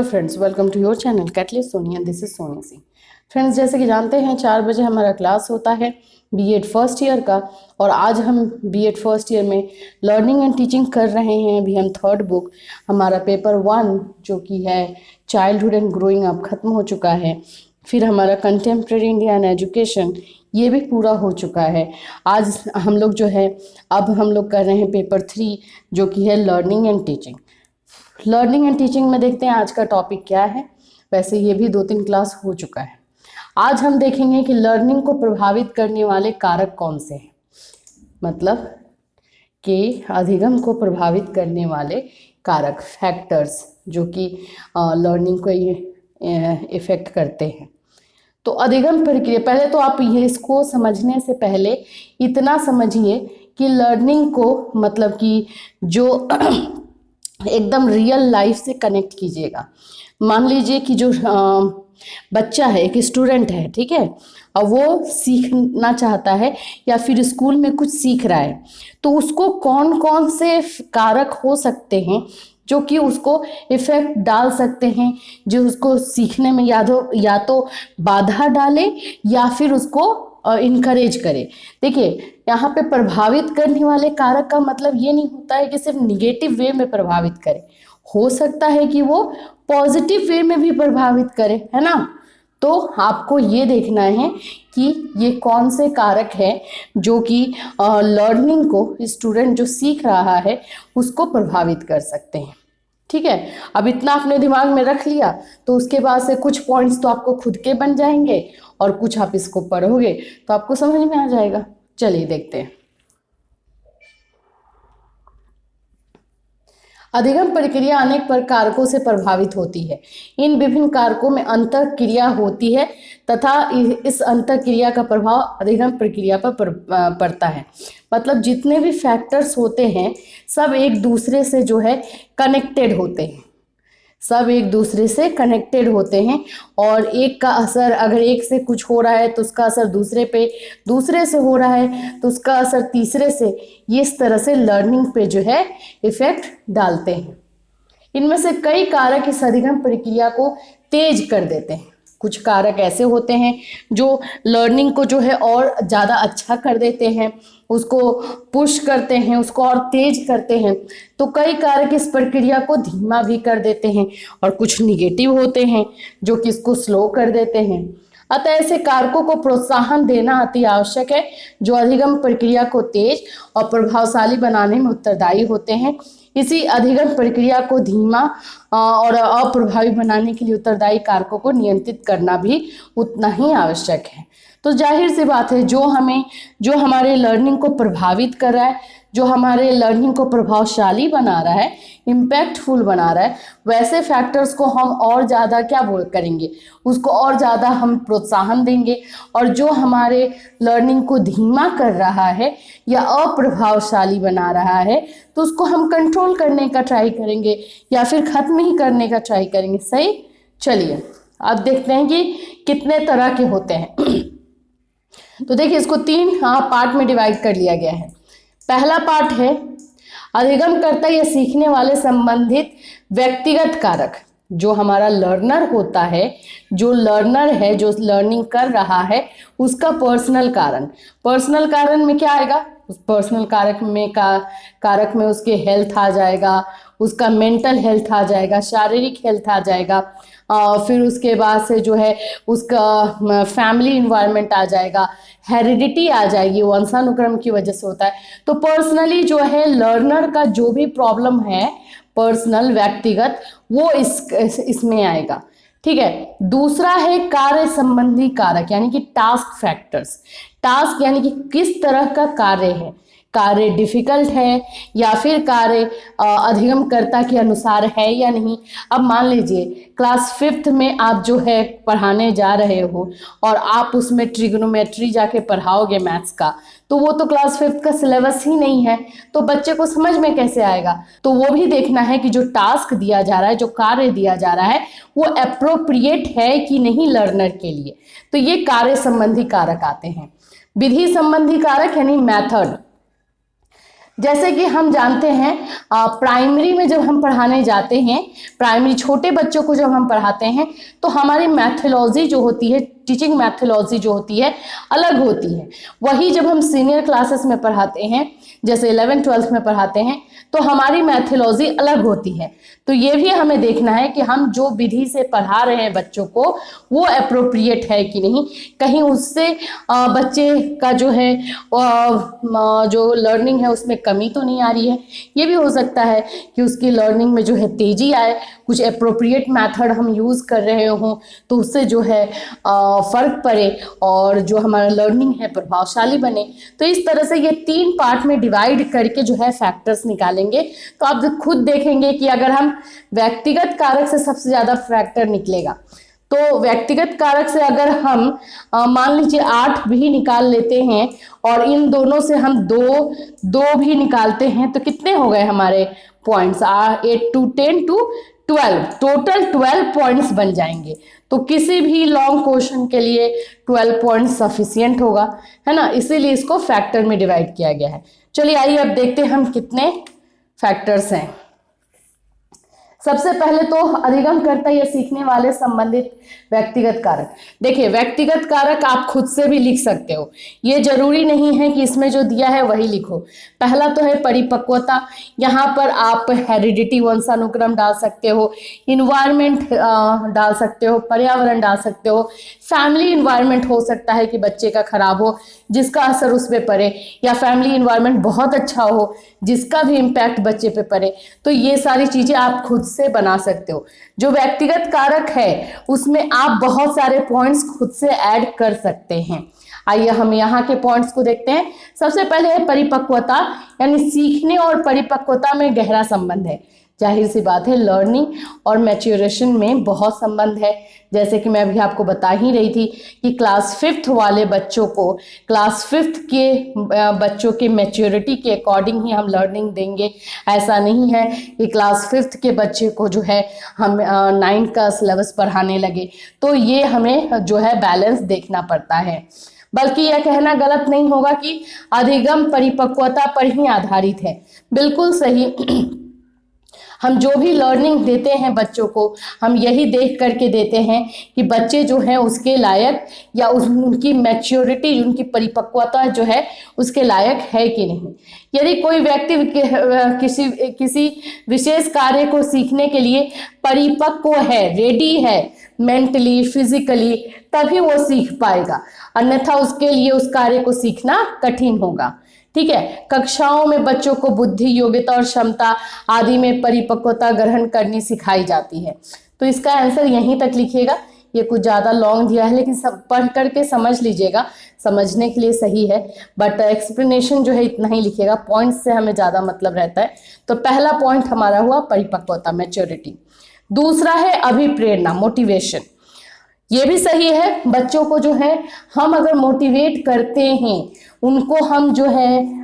Hello friends, welcome to your channel catalyst Soni and this is Soni C. Friends, जैसे कि जानते हैं 4 बजे हमारा क्लास होता है बीएड फर्स्ट ईयर का। और आज हम बीएड फर्स्ट ईयर में लर्निंग एंड टीचिंग कर रहे हैं। अभी हम थर्ड बुक, हमारा पेपर 1 जो कि है चाइल्डहुड एंड ग्रोइंग अप, ख़त्म हो चुका है। फिर हमारा कंटेम्प्रेरी इंडिया एंड एजुकेशन, ये भी पूरा हो चुका है। आज हम लोग जो है, अब हम लोग कर रहे हैं पेपर 3 जो कि है learning and teaching. Learning and teaching में देखते हैं आज का टॉपिक क्या है। वैसे ये भी 2-3 क्लास हो चुका है। आज हम देखेंगे कि लर्निंग को प्रभावित करने वाले कारक कौन से हैं, मतलब कि अधिगम को प्रभावित करने वाले कारक, फैक्टर्स जो कि लर्निंग को इफेक्ट करते हैं। तो अधिगम प्रक्रिया, पहले तो आप ये इसको समझने से पहले इतना समझिए कि लर्निंग को मतलब कि जो एकदम रियल लाइफ से कनेक्ट कीजिएगा। मान लीजिए कि जो बच्चा है, एक स्टूडेंट है, ठीक है, और वो सीखना चाहता है या फिर स्कूल में कुछ सीख रहा है, तो उसको कौन कौन से कारक हो सकते हैं जो कि उसको इफेक्ट डाल सकते हैं, जो उसको सीखने में या तो बाधा डाले या फिर उसको इनकरेज करे। देखिए, यहाँ पे प्रभावित करने वाले कारक का मतलब ये नहीं होता है कि सिर्फ निगेटिव वे में प्रभावित करे, हो सकता है कि वो पॉजिटिव वे में भी प्रभावित करे, है ना। तो आपको ये देखना है कि ये कौन से कारक हैं जो कि लर्निंग को, स्टूडेंट जो सीख रहा है उसको प्रभावित कर सकते हैं। ठीक है, अब इतना अपने दिमाग में रख लिया तो उसके बाद से कुछ पॉइंट्स तो आपको खुद के बन जाएंगे और कुछ आप इसको पढ़ोगे तो आपको समझ में आ जाएगा। चलिए देखते हैं। अधिगम प्रक्रिया अनेक कारकों से प्रभावित होती है। इन विभिन्न कारकों में अंतःक्रिया होती है तथा इस अंतःक्रिया का प्रभाव अधिगम प्रक्रिया पर पड़ता है। मतलब जितने भी फैक्टर्स होते हैं सब एक दूसरे से जो है कनेक्टेड होते हैं, सब एक दूसरे से कनेक्टेड होते हैं। और एक का असर, अगर एक से कुछ हो रहा है तो उसका असर दूसरे पे, दूसरे से हो रहा है तो उसका असर तीसरे से, ये इस तरह से लर्निंग पे जो है इफेक्ट डालते हैं। इनमें से कई कारक इस अधिगम प्रक्रिया को तेज कर देते हैं। कुछ कारक ऐसे होते हैं जो लर्निंग को जो है और ज़्यादा अच्छा कर देते हैं, उसको पुश करते हैं, उसको और तेज करते हैं। तो कई कारक इस प्रक्रिया को धीमा भी कर देते हैं और कुछ निगेटिव होते हैं जो कि इसको स्लो कर देते हैं। अतः ऐसे कारकों को प्रोत्साहन देना अति आवश्यक है जो अधिगम प्रक्रिया को तेज और प्रभावशाली बनाने में उत्तरदायी होते हैं। इसी अधिगम प्रक्रिया को धीमा और अप्रभावी बनाने के लिए उत्तरदायी कारकों को नियंत्रित करना भी उतना ही आवश्यक है। तो जाहिर सी बात है, जो हमारे लर्निंग को प्रभावित कर रहा है, जो हमारे लर्निंग को प्रभावशाली बना रहा है, इम्पैक्टफुल बना रहा है, वैसे फैक्टर्स को हम और ज़्यादा क्या करेंगे, उसको और ज़्यादा हम प्रोत्साहन देंगे। और जो हमारे लर्निंग को धीमा कर रहा है या अप्रभावशाली बना रहा है तो उसको हम कंट्रोल करने का ट्राई करेंगे या फिर ख़त्म ही करने का ट्राई करेंगे। सही, चलिए अब देखते हैं कि कितने तरह के होते हैं। तो देखिए, इसको 3 पार्ट में डिवाइड कर लिया गया है। पहला पार्ट है अधिगमकर्ता या सीखने वाले संबंधित व्यक्तिगत कारक। जो हमारा लर्नर होता है, जो लर्नर है, जो लर्निंग कर रहा है, उसका पर्सनल कारण। पर्सनल कारण में क्या आएगा, उस पर्सनल कारक में उसके हेल्थ आ जाएगा, उसका मेंटल हेल्थ आ जाएगा, शारीरिक हेल्थ आ जाएगा, फिर उसके बाद से जो है उसका फैमिली इन्वायरमेंट आ जाएगा, हेरिडिटी आ जाएगी, वंशानुक्रम की वजह से होता है। तो पर्सनली जो है लर्नर का जो भी प्रॉब्लम है, पर्सनल, व्यक्तिगत, वो इसमें आएगा। ठीक है। दूसरा है कार्य संबंधी कारक, यानी कि टास्क फैक्टर्स। टास्क यानी कि किस तरह का कार्य है, कार्य डिफिकल्ट है या फिर कार्य अधिगमकर्ता के अनुसार है या नहीं। अब मान लीजिए क्लास 5th में आप जो है पढ़ाने जा रहे हो और आप उसमें ट्रिग्नोमेट्री जाके पढ़ाओगे मैथ्स का, तो वो तो क्लास 5th का सिलेबस ही नहीं है, तो बच्चे को समझ में कैसे आएगा। तो वो भी देखना है कि जो टास्क दिया जा रहा है, जो कार्य दिया जा रहा है, वो एप्रोप्रिएट है कि नहीं लर्नर के लिए। तो ये कार्य संबंधी कारक आते हैं। विधि संबंधी कारक यानी मैथड। जैसे कि हम जानते हैं प्राइमरी में जब हम पढ़ाने जाते हैं, प्राइमरी छोटे बच्चों को जब हम पढ़ाते हैं तो हमारी मैथोलॉजी जो होती है, टीचिंग मैथोलॉजी जो होती है अलग होती है। वही जब हम सीनियर क्लासेस में पढ़ाते हैं, जैसे 11th 12th में पढ़ाते हैं, तो हमारी मैथोलॉजी अलग होती है। तो ये भी हमें देखना है कि हम जो विधि से पढ़ा रहे हैं बच्चों को वो एप्रोप्रिएट है कि नहीं, कहीं उससे बच्चे का जो है जो लर्निंग है उसमें कमी तो नहीं आ रही है। ये भी हो सकता है कि उसकी लर्निंग में जो है तेजी आए, कुछ एप्रोप्रिएट मेथड हम यूज़ कर रहे हों तो उससे जो है फ़र्क पड़े और जो हमारा लर्निंग है प्रभावशाली बने। तो इस तरह से ये 3 पार्ट में डिवाइड करके जो है फैक्टर्स निकालेंगे। तो आप खुद देखेंगे कि अगर हम व्यक्तिगत कारक से सबसे ज़्यादा फैक्टर निकलेगा, तो व्यक्तिगत कारक से अगर हम मान लीजिए 8 भी निकाल लेते हैं और इन दोनों से हम दो भी निकालते हैं तो कितने हो गए हमारे points? 8 to 10 to 12, total 12 points बन जाएंगे। तो किसी भी लॉन्ग क्वेश्चन के लिए 12 पॉइंट्स सफिशियंट होगा, है ना, इसीलिए इसको फैक्टर में डिवाइड किया गया है। चलिए आइए अब देखते हैं हम कितने फैक्टर्स हैं। सबसे पहले तो अधिगमकर्ता या सीखने वाले संबंधित व्यक्तिगत कारक। देखिए व्यक्तिगत कारक आप खुद से भी लिख सकते हो, ये जरूरी नहीं है कि इसमें जो दिया है वही लिखो। पहला तो है परिपक्वता, यहाँ पर आप हेरिडिटी वंशानुक्रम डाल सकते हो, इन्वायरमेंट डाल सकते हो, पर्यावरण डाल सकते हो, फैमिली इन्वायरमेंट हो सकता है कि बच्चे का खराब हो जिसका असर उस पर पड़े, या फैमिली इन्वायरमेंट बहुत अच्छा हो जिसका भी इम्पैक्ट बच्चे पे पड़े। तो ये सारी चीजें आप खुद से बना सकते हो। जो व्यक्तिगत कारक है उसमें आप बहुत सारे पॉइंट्स खुद से ऐड कर सकते हैं। आइए हम यहाँ के पॉइंट्स को देखते हैं। सबसे पहले है परिपक्वता, यानी सीखने और परिपक्वता में गहरा संबंध है। जाहिर सी बात है लर्निंग और मैच्योरेशन में बहुत संबंध है। जैसे कि मैं अभी आपको बता ही रही थी कि क्लास 5th वाले बच्चों को क्लास 5th के बच्चों के मैच्योरिटी के अकॉर्डिंग ही हम लर्निंग देंगे। ऐसा नहीं है कि क्लास 5th के बच्चे को जो है हम 9 का सिलेबस पढ़ाने लगे। तो ये हमें जो है बैलेंस देखना पड़ता है। बल्कि यह कहना गलत नहीं होगा कि अधिगम परिपक्वता पर ही आधारित है। बिल्कुल सही। हम जो भी लर्निंग देते हैं बच्चों को हम यही देख करके देते हैं कि बच्चे जो हैं उसके लायक या उनकी मैच्योरिटी, उनकी परिपक्वता जो है उसके लायक है कि नहीं। यदि कोई व्यक्ति किसी विशेष कार्य को सीखने के लिए परिपक्व है, रेडी है मेंटली, फिजिकली, तभी वो सीख पाएगा, अन्यथा उसके लिए उस कार्य को सीखना कठिन होगा। ठीक है, कक्षाओं में बच्चों को बुद्धि, योग्यता और क्षमता आदि में परिपक्वता ग्रहण करनी सिखाई जाती है। तो इसका आंसर यहीं तक लिखिएगा। ये कुछ ज़्यादा लॉन्ग दिया है लेकिन सब पढ़ करके समझ लीजिएगा, समझने के लिए सही है, बट एक्सप्लेनेशन जो है इतना ही लिखिएगा, पॉइंट्स से हमें ज़्यादा मतलब रहता है। तो पहला पॉइंट हमारा हुआ परिपक्वता, मैच्योरिटी। दूसरा है अभिप्रेरणा, मोटिवेशन। ये भी सही है, बच्चों को जो है हम अगर मोटिवेट करते हैं, उनको हम जो है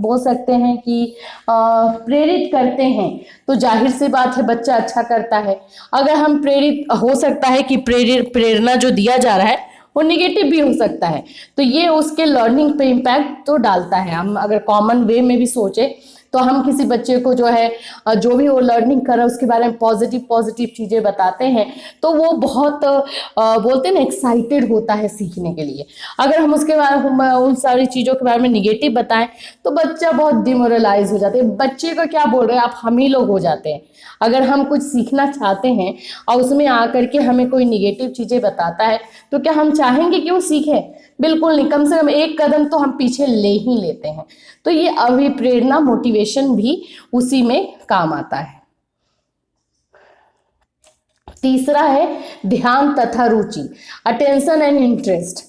बोल सकते हैं कि प्रेरित करते हैं, तो जाहिर सी बात है बच्चा अच्छा करता है। अगर हम प्रेरित, हो सकता है कि प्रेरणा जो दिया जा रहा है वो निगेटिव भी हो सकता है, तो ये उसके लर्निंग पे इम्पैक्ट तो डालता है। हम अगर कॉमन वे में भी सोचे तो हम किसी बच्चे को जो है जो भी वो लर्निंग कर रहा है उसके बारे में पॉजिटिव चीज़ें बताते हैं तो वो बहुत बोलते हैं ना एक्साइटेड होता है सीखने के लिए। अगर हम उसके बारे में उन सारी चीज़ों के बारे में निगेटिव बताएं तो बच्चा बहुत डिमोरलाइज हो जाते हैं। बच्चे को क्या बोल रहे हैं आप, हम ही लोग हो जाते हैं। अगर हम कुछ सीखना चाहते हैं और उसमें आकर के हमें कोई निगेटिव चीज़ें बताता है तो क्या हम चाहेंगे कि वो सीखे? बिल्कुल नहीं, कम से कम एक कदम तो हम पीछे ले ही लेते हैं। तो ये अभिप्रेरणा, मोटिवेशन भी उसी में काम आता है। तीसरा है ध्यान तथा रुचि, attention and interest.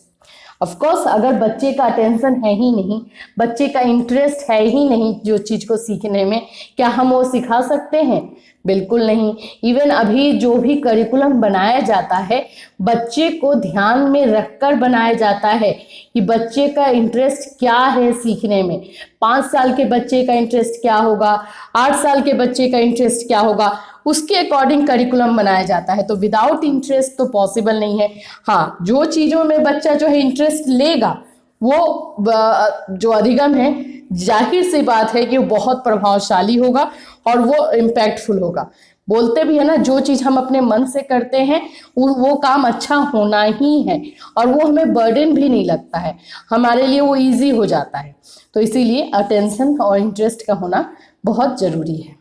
Of course अगर बच्चे का अटेंशन है ही नहीं, बच्चे का इंटरेस्ट है ही नहीं जो चीज़ को सीखने में, क्या हम वो सिखा सकते हैं? बिल्कुल नहीं। इवन अभी जो भी करिकुलम बनाया जाता है बच्चे को ध्यान में रखकर बनाया जाता है कि बच्चे का इंटरेस्ट क्या है सीखने में। 5 साल के बच्चे का इंटरेस्ट क्या होगा, 8 साल के बच्चे का इंटरेस्ट क्या होगा, उसके अकॉर्डिंग करिकुलम बनाया जाता है। तो विदाउट इंटरेस्ट तो पॉसिबल नहीं है। हाँ, जो चीज़ों में बच्चा जो है इंटरेस्ट लेगा जो अधिगम है, जाहिर सी बात है कि वो बहुत प्रभावशाली होगा और वो इम्पैक्टफुल होगा। बोलते भी है ना, जो चीज हम अपने मन से करते हैं वो काम अच्छा होना ही है, और वो हमें बर्डन भी नहीं लगता है, हमारे लिए वो इजी हो जाता है। तो इसीलिए अटेंशन और इंटरेस्ट का होना बहुत जरूरी है।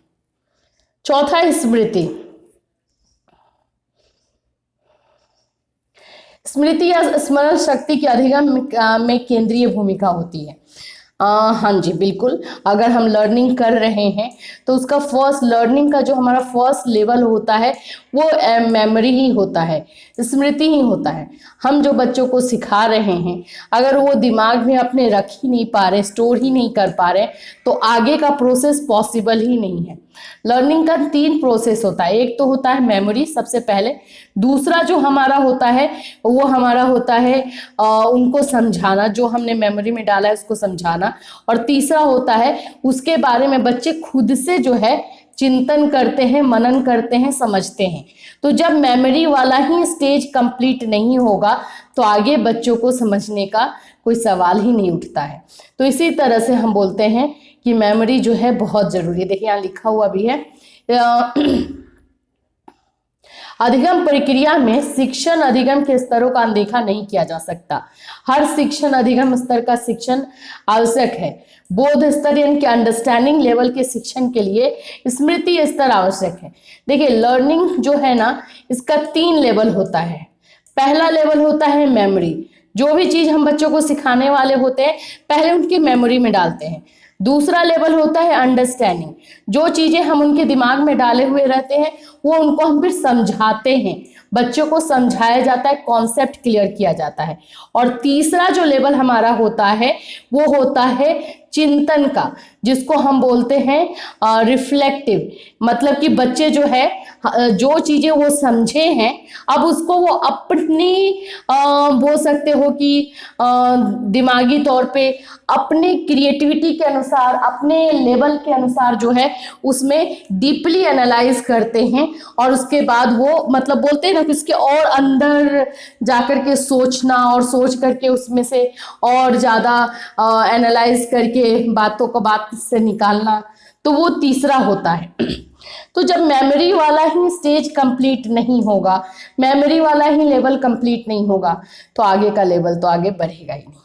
चौथा है स्मृति। स्मृति या स्मरण शक्ति की अधिगम में केंद्रीय भूमिका होती है। हाँ जी बिल्कुल, अगर हम लर्निंग कर रहे हैं तो उसका लर्निंग का जो हमारा फर्स्ट लेवल होता है वो मेमोरी ही होता है, स्मृति ही होता है। हम जो बच्चों को सिखा रहे हैं अगर वो दिमाग में अपने रख ही नहीं पा रहे, स्टोर ही नहीं कर पा रहे, तो आगे का प्रोसेस पॉसिबल ही नहीं है। लर्निंग का 3 प्रोसेस होता है। एक तो होता है मेमोरी सबसे पहले, दूसरा जो हमारा होता है वो हमारा होता है उनको समझाना, जो हमने मेमोरी में डाला है उसको समझाना, और तीसरा होता है उसके बारे में बच्चे खुद से जो है चिंतन करते हैं, मनन करते हैं, समझते हैं। तो जब मेमोरी वाला ही स्टेज कंप्लीट नहीं होगा तो आगे बच्चों को समझने का कोई सवाल ही नहीं उठता है। तो इसी तरह से हम बोलते हैं कि मेमोरी जो है बहुत जरूरी है। देखिए यहाँ लिखा हुआ भी है, अधिगम प्रक्रिया में शिक्षण अधिगम के स्तरों का अनदेखा नहीं किया जा सकता। हर शिक्षण अधिगम स्तर का शिक्षण आवश्यक है। बोध स्तर यानी कि अंडरस्टैंडिंग लेवल के शिक्षण के लिए स्मृति स्तर आवश्यक है। देखिए लर्निंग जो है ना, इसका 3 लेवल होता है। पहला लेवल होता है मेमोरी, जो भी चीज हम बच्चों को सिखाने वाले होते हैं पहले उनकी मेमोरी में डालते हैं। दूसरा लेवल होता है अंडरस्टैंडिंग, जो चीजें हम उनके दिमाग में डाले हुए रहते हैं वो उनको हम फिर समझाते हैं, बच्चों को समझाया जाता है, कॉन्सेप्ट क्लियर किया जाता है। और तीसरा जो लेवल हमारा होता है वो होता है चिंतन का, जिसको हम बोलते हैं रिफ्लेक्टिव, मतलब कि बच्चे जो है जो चीजें वो समझे हैं अब उसको वो अपनी बोल सकते हो कि दिमागी तौर पे अपने क्रिएटिविटी के अनुसार, अपने लेवल के अनुसार जो है उसमें डीपली एनालाइज करते हैं, और उसके बाद वो मतलब बोलते हैं ना कि उसके और अंदर जाकर के सोचना और सोच करके उसमें से और ज़्यादा एनालाइज करके बातों को बात से निकालना, तो वो तीसरा होता है। तो जब मेमोरी वाला ही स्टेज कंप्लीट नहीं होगा, मेमोरी वाला ही लेवल कंप्लीट नहीं होगा, तो आगे का लेवल तो आगे बढ़ेगा ही नहीं।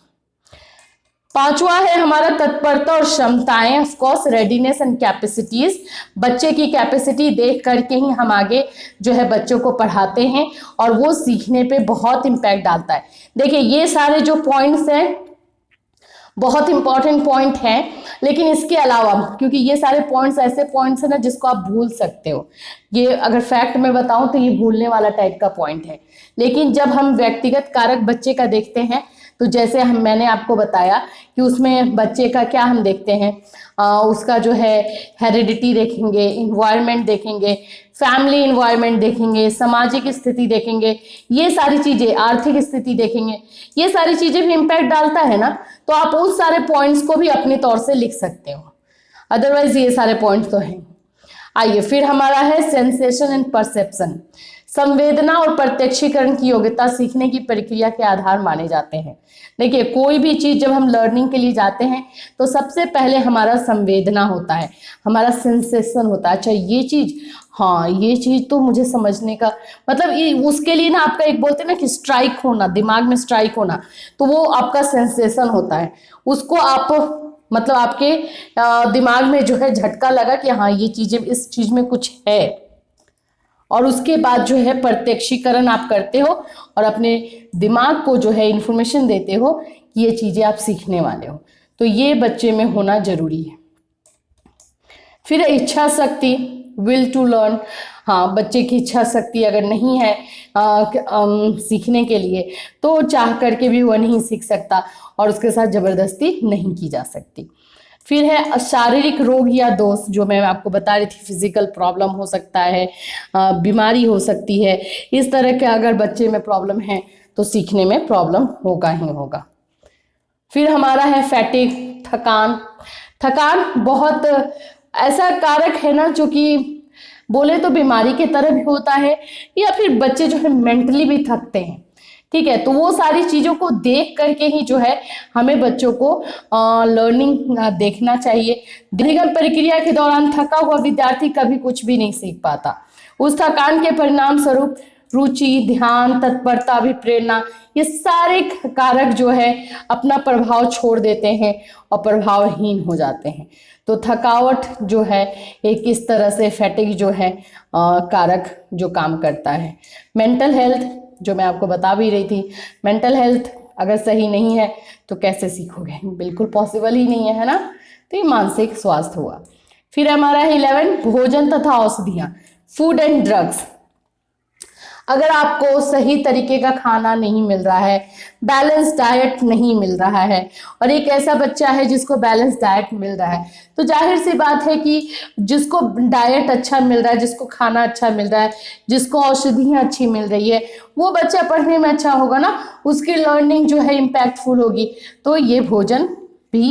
पांचवा है हमारा तत्परता और क्षमताएं, of course readiness and capacities. बच्चे की कैपेसिटी देख करके ही हम आगे जो है बच्चों को पढ़ाते हैं और वो सीखने पे बहुत इम्पैक्ट डालता है। देखिए ये सारे जो पॉइंट्स हैं बहुत इंपॉर्टेंट पॉइंट हैं, लेकिन इसके अलावा क्योंकि ये सारे पॉइंट्स ऐसे पॉइंट्स हैं ना जिसको आप भूल सकते हो, ये अगर फैक्ट में बताऊं तो ये भूलने वाला टाइप का पॉइंट है। लेकिन जब हम व्यक्तिगत कारक बच्चे का देखते हैं तो जैसे मैंने आपको बताया कि उसमें बच्चे का क्या हम देखते हैं, उसका जो है हेरिडिटी देखेंगे, इन्वायरमेंट देखेंगे, फैमिली इन्वायरमेंट देखेंगे, सामाजिक स्थिति देखेंगे, ये सारी चीज़ें, आर्थिक स्थिति देखेंगे, ये सारी चीज़ें भी इम्पैक्ट डालता है ना। तो आप उस सारे पॉइंट्स को भी अपने तौर से लिख सकते हो, अदरवाइज ये सारे पॉइंट्स तो हैं। आइए फिर हमारा है सेंसेशन एंड परसेप्शन। संवेदना और प्रत्यक्षीकरण की योग्यता सीखने की प्रक्रिया के आधार माने जाते हैं। देखिए कोई भी चीज़ जब हम लर्निंग के लिए जाते हैं तो सबसे पहले हमारा संवेदना होता है, हमारा सेंसेशन होता है। अच्छा ये चीज़, हाँ ये चीज़ तो मुझे समझने का मतलब उसके लिए ना आपका एक बोलते हैं ना कि स्ट्राइक होना, दिमाग में स्ट्राइक होना, तो वो आपका सेंसेशन होता है। उसको आप मतलब आपके दिमाग में जो है झटका लगा कि हाँ ये चीज़ें, इस चीज़ में कुछ है, और उसके बाद जो है प्रत्यक्षीकरण आप करते हो और अपने दिमाग को जो है इंफॉर्मेशन देते हो कि ये चीज़ें आप सीखने वाले हो। तो ये बच्चे में होना जरूरी है। फिर इच्छा शक्ति, विल टू लर्न। हाँ बच्चे की इच्छा शक्ति अगर नहीं है सीखने के लिए तो चाह करके भी वह नहीं सीख सकता और उसके साथ ज़बरदस्ती नहीं की जा सकती। फिर है शारीरिक रोग या दोष, जो मैं आपको बता रही थी, फिजिकल प्रॉब्लम हो सकता है, बीमारी हो सकती है, इस तरह के अगर बच्चे में प्रॉब्लम है तो सीखने में प्रॉब्लम होगा ही होगा। फिर हमारा है फैटिग, थकान। थकान बहुत ऐसा कारक है ना जो कि बोले तो बीमारी की तरह भी होता है, या फिर बच्चे जो है मेंटली भी थकते हैं। ठीक है। तो वो सारी चीज़ों को देख करके ही जो है हमें बच्चों को लर्निंग देखना चाहिए। अधिगम प्रक्रिया के दौरान थका हुआ विद्यार्थी कभी कुछ भी नहीं सीख पाता। उस थकान के परिणाम स्वरूप रुचि, ध्यान, तत्परता, अभिप्रेरणा, ये सारे कारक जो है अपना प्रभाव छोड़ देते हैं और प्रभावहीन हो जाते हैं। तो थकावट जो है एक इस तरह से फैटिग जो है कारक जो काम करता है। मेंटल हेल्थ जो मैं आपको बता भी रही थी, मेंटल हेल्थ अगर सही नहीं है तो कैसे सीखोगे, बिल्कुल पॉसिबल ही नहीं है ना। तो ये मानसिक स्वास्थ्य हुआ। फिर हमारा है 11 भोजन तथा औषधियाँ, फूड एंड ड्रग्स। अगर आपको सही तरीके का खाना नहीं मिल रहा है, बैलेंस डाइट नहीं मिल रहा है, और एक ऐसा बच्चा है जिसको बैलेंस डाइट मिल रहा है, तो जाहिर सी बात है कि जिसको डाइट अच्छा मिल रहा है, जिसको खाना अच्छा मिल रहा है, जिसको औषधियाँ अच्छी मिल रही है, वो बच्चा पढ़ने में अच्छा होगा ना, उसकी लर्निंग जो है इम्पैक्टफुल होगी। तो ये भोजन भी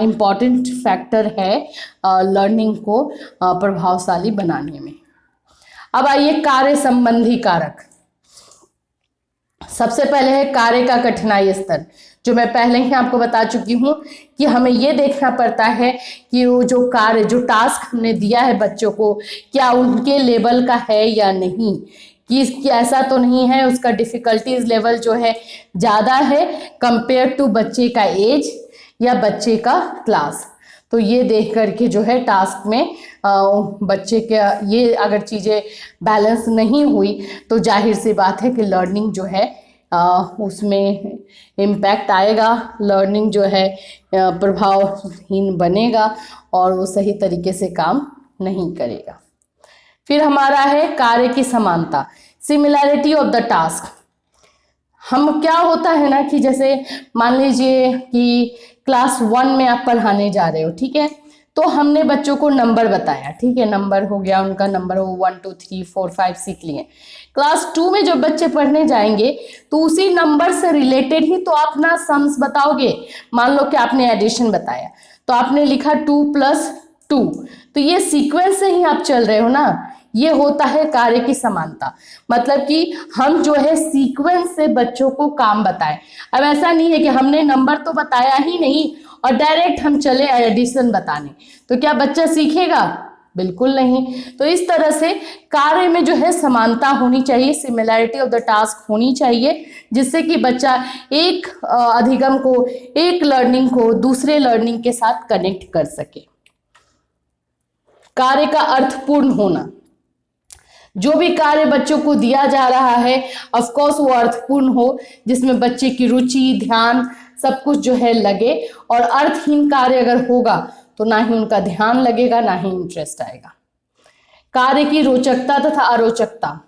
इम्पॉर्टेंट फैक्टर है लर्निंग को प्रभावशाली बनाने में। अब आइए कार्य संबंधी कारक। सबसे पहले है कार्य का कठिनाई स्तर, जो मैं पहले ही आपको बता चुकी हूँ कि हमें ये देखना पड़ता है कि वो जो कार्य, जो टास्क हमने दिया है बच्चों को, क्या उनके लेवल का है या नहीं, कि ऐसा तो नहीं है उसका डिफ़िकल्टीज लेवल जो है ज़्यादा है कंपेयर टू बच्चे का एज या बच्चे का क्लास। तो ये देख करके जो है टास्क में बच्चे के ये अगर चीज़ें बैलेंस नहीं हुई तो जाहिर सी बात है कि लर्निंग जो है उसमें इम्पैक्ट आएगा, लर्निंग जो है प्रभावहीन बनेगा और वो सही तरीके से काम नहीं करेगा। फिर हमारा है कार्य की समानता, सिमिलैरिटी ऑफ द टास्क। हम क्या होता है ना कि जैसे मान लीजिए कि क्लास 1 में आप पढ़ाने जा रहे हो, ठीक है, तो हमने बच्चों को नंबर बताया, ठीक है, नंबर हो गया, उनका नंबर हो 1 2 3 4 5 सीख लिए। क्लास 2 में जब बच्चे पढ़ने जाएंगे तो उसी नंबर से रिलेटेड ही तो आप ना सम्स बताओगे। मान लो कि आपने एडिशन बताया तो आपने लिखा 2 + 2, तो ये सीक्वेंस से ही आप चल रहे हो ना। ये होता है कार्य की समानता, मतलब कि हम जो है सीक्वेंस से बच्चों को काम बताएं। अब ऐसा नहीं है कि हमने नंबर तो बताया ही नहीं और डायरेक्ट हम चले एडिशन बताने, तो क्या बच्चा सीखेगा? बिल्कुल नहीं। तो इस तरह से कार्य में जो है समानता होनी चाहिए, सिमिलैरिटी ऑफ द टास्क होनी चाहिए, जिससे कि बच्चा एक अधिगम को, एक लर्निंग को दूसरे लर्निंग के साथ कनेक्ट कर सके। कार्य का अर्थपूर्ण होना, जो भी कार्य बच्चों को दिया जा रहा है ऑफ कोर्स वो अर्थपूर्ण हो, जिसमें बच्चे की रुचि, ध्यान सब कुछ जो है लगे। और अर्थहीन कार्य अगर होगा तो ना ही उनका ध्यान लगेगा, ना ही इंटरेस्ट आएगा। कार्य की रोचकता तथा अरोचकता,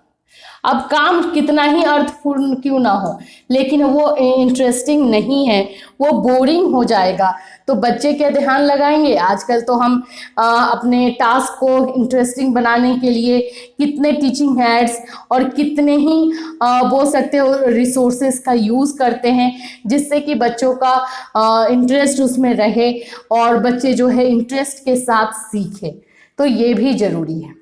अब काम कितना ही अर्थपूर्ण क्यों ना हो, लेकिन वो इंटरेस्टिंग नहीं है, वो बोरिंग हो जाएगा, तो बच्चे क्या ध्यान लगाएंगे? आजकल तो हम अपने टास्क को इंटरेस्टिंग बनाने के लिए कितने टीचिंग एड्स और कितने ही बोल सकते हो रिसोर्सेज का यूज़ करते हैं, जिससे कि बच्चों का इंटरेस्ट उसमें रहे और बच्चे जो है इंटरेस्ट के साथ सीखें। तो ये भी ज़रूरी है।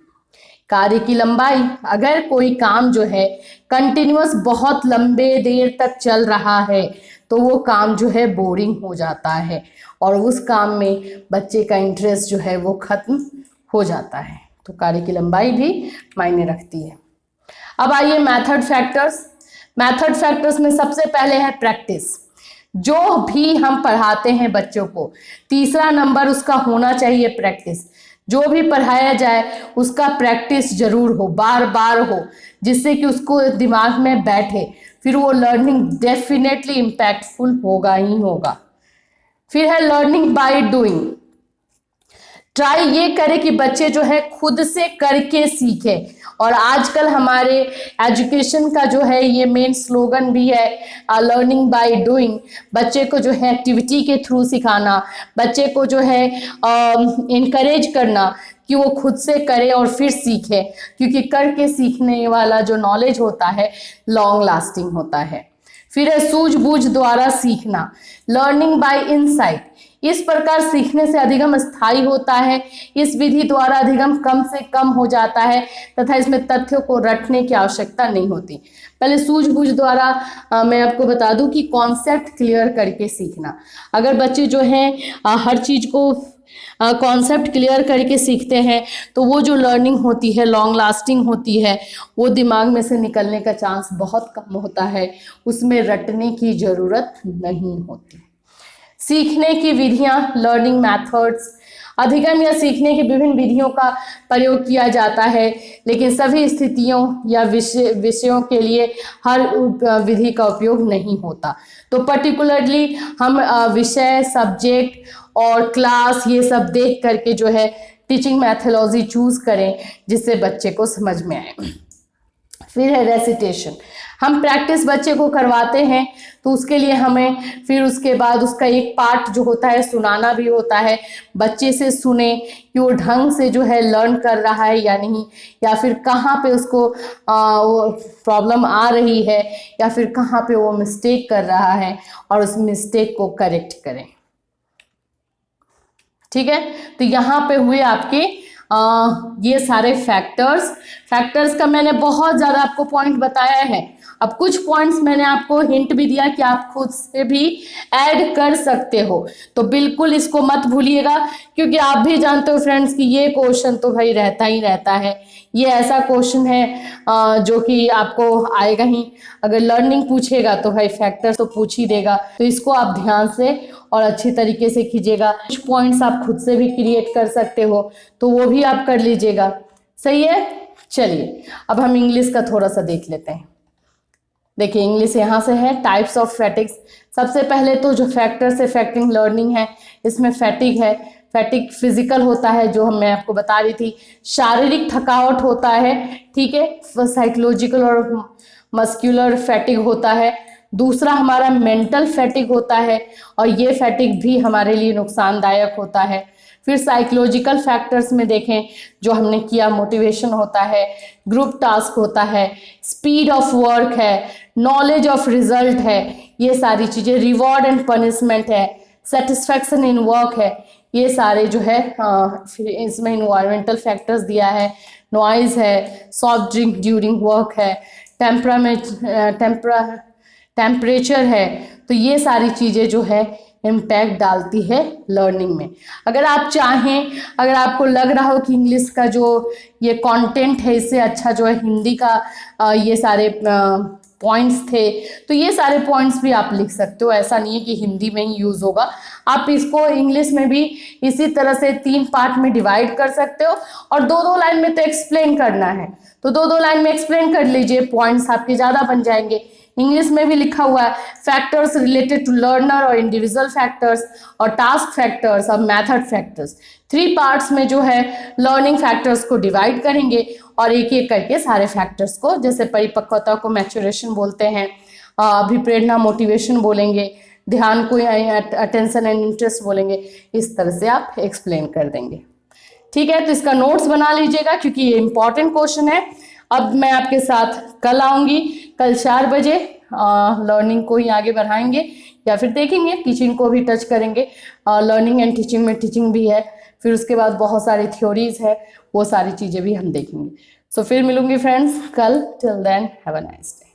कार्य की लंबाई, अगर कोई काम जो है कंटिन्यूअस बहुत लंबे देर तक चल रहा है तो वो काम जो है बोरिंग हो जाता है और उस काम में बच्चे का इंटरेस्ट जो है वो खत्म हो जाता है। तो कार्य की लंबाई भी मायने रखती है। अब आइए मेथड फैक्टर्स। मेथड फैक्टर्स में सबसे पहले है प्रैक्टिस। जो भी हम पढ़ाते हैं बच्चों को, तीसरा नंबर उसका होना चाहिए प्रैक्टिस। जो भी पढ़ाया जाए उसका प्रैक्टिस जरूर हो, बार बार हो, जिससे कि उसको दिमाग में बैठे, फिर वो लर्निंग डेफिनेटली इम्पैक्टफुल होगा ही होगा। फिर है लर्निंग बाय डूइंग। ट्राई ये करे कि बच्चे जो है खुद से करके सीखे, और आजकल हमारे एजुकेशन का जो है ये मेन स्लोगन भी है लर्निंग बाय डूइंग। बच्चे को जो है एक्टिविटी के थ्रू सिखाना, बच्चे को जो है इनकरेज करना कि वो खुद से करे और फिर सीखे, क्योंकि करके सीखने वाला जो नॉलेज होता है लॉन्ग लास्टिंग होता है। फिर है सूझबूझ द्वारा सीखना, लर्निंग बाय इनसाइट। इस प्रकार सीखने से अधिगम स्थायी होता है। इस विधि द्वारा अधिगम कम से कम हो जाता है तथा इसमें तथ्यों को रटने की आवश्यकता नहीं होती। पहले सूझबूझ द्वारा मैं आपको बता दूं कि कॉन्सेप्ट क्लियर करके सीखना। अगर बच्चे जो हैं हर चीज को कॉन्सेप्ट क्लियर करके सीखते हैं तो वो जो लर्निंग होती है लॉन्ग लास्टिंग होती है, वो दिमाग में से निकलने का चांस बहुत कम होता है, उसमें रटने की ज़रूरत नहीं होती। सीखने की विधियां, लर्निंग मेथड्स। अधिगम या सीखने की विभिन्न विधियों का प्रयोग किया जाता है, लेकिन सभी स्थितियों या विषयों के लिए हर विधि का उपयोग नहीं होता। तो पर्टिकुलरली हम विषय, सब्जेक्ट और क्लास ये सब देख करके जो है टीचिंग मैथोलॉजी चूज करें जिससे बच्चे को समझ में आए। फिर है रेसिटेशन। हम प्रैक्टिस बच्चे को करवाते हैं तो उसके लिए हमें फिर उसके बाद उसका एक पार्ट जो होता है सुनाना भी होता है। बच्चे से सुने कि वो ढंग से जो है लर्न कर रहा है या नहीं, या फिर कहाँ पे उसको वो प्रॉब्लम आ रही है, या फिर कहाँ पे वो मिस्टेक कर रहा है और उस मिस्टेक को करेक्ट करें। ठीक है, तो यहाँ पे हुए आपके ये सारे फैक्टर्स का मैंने बहुत ज़्यादा आपको पॉइंट बताया है। अब कुछ पॉइंट्स मैंने आपको हिंट भी दिया कि आप खुद से भी ऐड कर सकते हो, तो बिल्कुल इसको मत भूलिएगा, क्योंकि आप भी जानते हो फ्रेंड्स कि ये क्वेश्चन तो भाई रहता ही रहता है। ये ऐसा क्वेश्चन है जो कि आपको आएगा ही। अगर लर्निंग पूछेगा तो भाई फैक्टर्स तो पूछ ही देगा, तो इसको आप ध्यान से और अच्छी तरीके से कीजिएगा। कुछ पॉइंट्स आप खुद से भी क्रिएट कर सकते हो, तो वो भी आप कर लीजिएगा। सही है, चलिए अब हम इंग्लिश का थोड़ा सा देख लेते हैं। देखिए इंग्लिश यहाँ से है, टाइप्स ऑफ फैटिग्स। सबसे पहले तो जो फैक्टर्स अफेक्टिंग लर्निंग है, इसमें फैटिग है। फैटिग फिजिकल होता है, जो मैं आपको बता रही थी, शारीरिक थकावट होता है। ठीक है, साइकोलॉजिकल और मस्कुलर फैटिग होता है। दूसरा हमारा मेंटल फैटिग होता है, और ये फैटिग भी हमारे लिए नुकसानदायक होता है। फिर साइकोलॉजिकल फैक्टर्स में देखें, जो हमने किया, मोटिवेशन होता है, ग्रुप टास्क होता है, स्पीड ऑफ वर्क है, नॉलेज ऑफ रिजल्ट है, ये सारी चीज़ें, रिवॉर्ड एंड पनिशमेंट है, सेटिस्फैक्शन इन वर्क है, ये सारे जो है। फिर इसमें इन्वायरमेंटल फैक्टर्स दिया है, नॉइज है, सॉफ्ट ड्रिंक ड्यूरिंग वर्क है, टेम्परेचर है। तो ये सारी चीज़ें जो है इम्पैक्ट डालती है लर्निंग में। अगर आप चाहें, अगर आपको लग रहा हो कि इंग्लिश का जो ये कंटेंट है इससे अच्छा जो है हिंदी का ये सारे पॉइंट्स थे, तो ये सारे पॉइंट्स भी आप लिख सकते हो। ऐसा नहीं है कि हिंदी में ही यूज़ होगा, आप इसको इंग्लिश में भी इसी तरह से 3 पार्ट में डिवाइड कर सकते हो, और 2-2 लाइन में तो एक्सप्लेन करना है, तो 2-2 लाइन में एक्सप्लेन कर लीजिए, पॉइंट्स आपके ज़्यादा बन जाएंगे। इंग्लिश में भी लिखा हुआ है फैक्टर्स रिलेटेड टू लर्नर और इंडिविजुअल फैक्टर्स और टास्क फैक्टर्स और मेथड फैक्टर्स। 3 पार्ट्स में जो है लर्निंग फैक्टर्स को डिवाइड करेंगे, और एक एक करके सारे फैक्टर्स को, जैसे परिपक्वता को मैच्योरेशन बोलते हैं, अभिप्रेरणा मोटिवेशन बोलेंगे, ध्यान को अटेंशन एंड इंटरेस्ट बोलेंगे, इस तरह से आप एक्सप्लेन कर देंगे। ठीक है, तो इसका नोट्स बना लीजिएगा क्योंकि ये इंपॉर्टेंट क्वेश्चन है। अब मैं आपके साथ कल आऊँगी, कल 4 बजे लर्निंग को ही आगे बढ़ाएंगे, या फिर देखेंगे टीचिंग को भी टच करेंगे। लर्निंग एंड टीचिंग में टीचिंग भी है, फिर उसके बाद बहुत सारी थ्योरीज है, वो सारी चीज़ें भी हम देखेंगे। सो फिर मिलूंगी फ्रेंड्स कल। Till then have a nice day.